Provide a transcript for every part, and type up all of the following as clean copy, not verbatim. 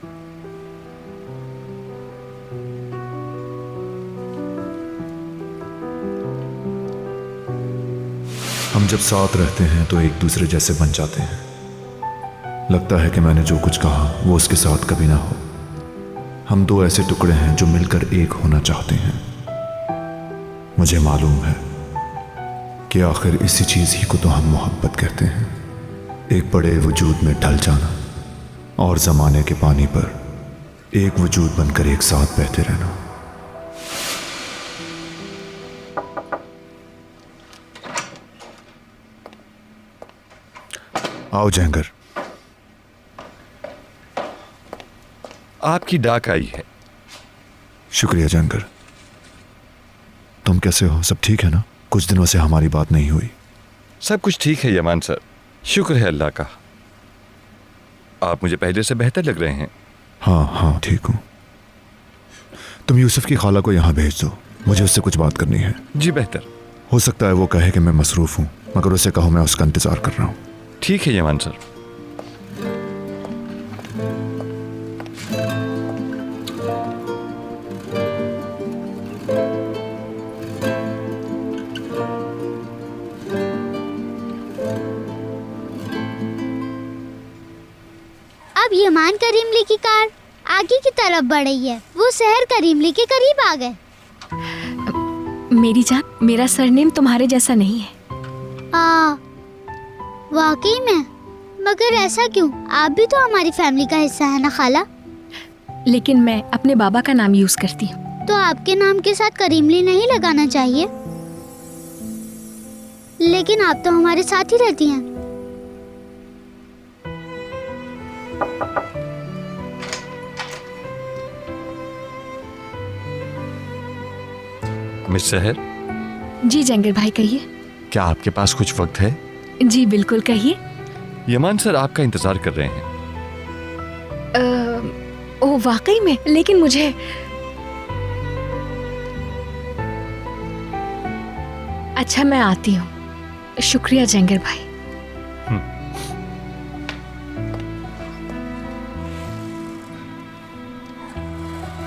हम जब साथ रहते हैं तो एक दूसरे जैसे बन जाते हैं। लगता है कि मैंने जो कुछ कहा वो उसके साथ कभी ना हो। हम दो ऐसे टुकड़े हैं जो मिलकर एक होना चाहते हैं। मुझे मालूम है कि आखिर इसी चीज ही को तो हम मोहब्बत कहते हैं। एक बड़े वजूद में ढल जाना और जमाने के पानी पर एक वजूद बनकर एक साथ बहते रहना। आओ जहंगर। आपकी डाक आई है। शुक्रिया जहंगर। तुम कैसे हो? सब ठीक है ना? कुछ दिनों से हमारी बात नहीं हुई। सब कुछ ठीक है यमान सर, शुक्र है अल्लाह का। आप मुझे पहले से बेहतर लग रहे हैं। हाँ ठीक हूँ। तुम यूसुफ की खाला को यहाँ भेज दो, मुझे उससे कुछ बात करनी है। जी बेहतर। हो सकता है वो कहे कि मैं मसरूफ हूँ, मगर उसे कहो मैं उसका इंतजार कर रहा हूँ। ठीक है यमान सर। अब यमान करीमली की कार आगे की तरफ बढ़ रही है। वो शहर करीमली के करीब आ गए। मेरी जान, मेरा सरनेम तुम्हारे जैसा नहीं है। वाकई में? मगर ऐसा क्यों? आप भी तो हमारी फैमिली का हिस्सा है ना खाला। लेकिन मैं अपने बाबा का नाम यूज करती हूँ। तो आपके नाम के साथ करीमली नहीं लगाना चाहिए। लेकिन आप तो हमारे साथ ही रहती हैं। मिस सहर। जी जंगर भाई, कहिए। क्या आपके पास कुछ वक्त है? जी बिल्कुल, कहिए। यमान सर आपका इंतजार कर रहे हैं। ओह वाकई में? लेकिन मुझे अच्छा, मैं आती हूँ। शुक्रिया जंगर भाई।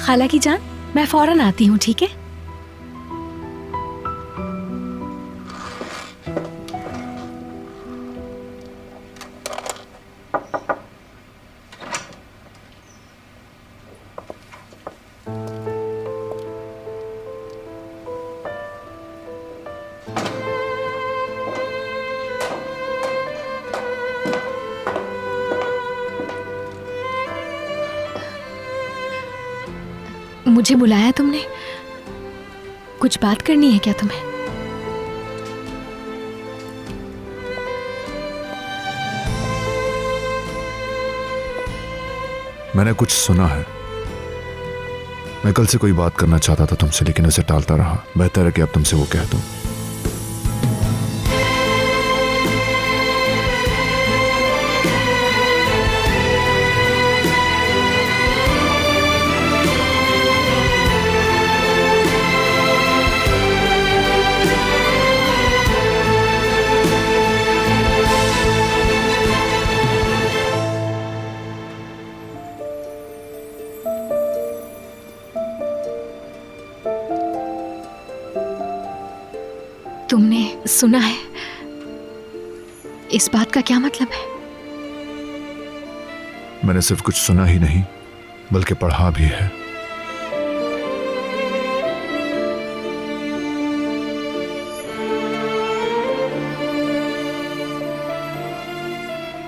खाला की जान, मैं फौरन आती हूँ, ठीक है? मुझे बुलाया तुमने? कुछ बात करनी है क्या तुम्हें? मैंने कुछ सुना है। मैं कल से कोई बात करना चाहता था तुमसे, लेकिन उसे टालता रहा। बेहतर है कि अब तुमसे वो कह दूं। तुमने सुना है? इस बात का क्या मतलब है? मैंने सिर्फ कुछ सुना ही नहीं, बल्कि पढ़ा भी है।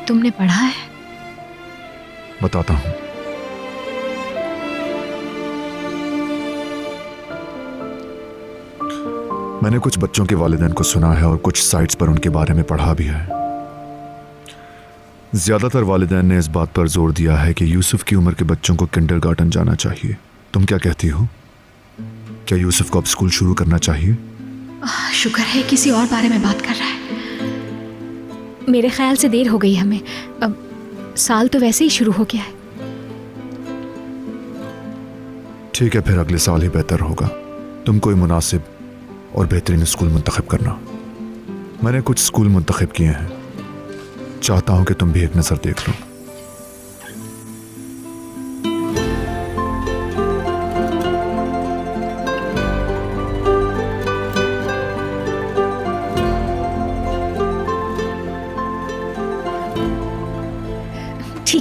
तुमने पढ़ा है? बताता हूं। मैंने कुछ बच्चों के वालिदैन को सुना है और कुछ साइट्स पर उनके बारे में पढ़ा भी है। ज्यादातर वालिदैन ने इस बात पर जोर दिया है कि यूसुफ की उम्र के बच्चों को किंडरगार्टन जाना चाहिए। तुम क्या कहती हो? क्या यूसुफ को अब स्कूल शुरू करना चाहिए? शुक्र है किसी और बारे में बात कर रहा है। मेरे ख्याल से देर हो गई हमें। अब साल तो वैसे ही शुरू हो गया है। ठीक है, फिर अगले साल ही बेहतर होगा। तुम कोई मुनासिब और बेहतरीन स्कूल मुंतखब करना। मैंने कुछ स्कूल मुंतखब किए हैं, चाहता हूं कि तुम भी एक नजर देख लो।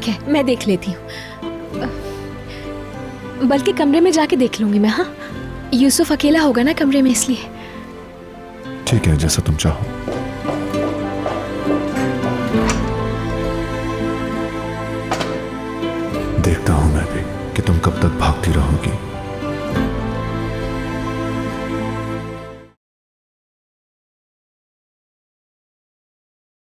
ठीक है, मैं देख लेती हूँ। बल्कि कमरे में जाके देख लूंगी मैं। हाँ, यूसुफ अकेला होगा ना कमरे में, इसलिए। ठीक है, जैसा तुम चाहो। देखता हूं मैं भी कि तुम कब तक भागती रहोगी।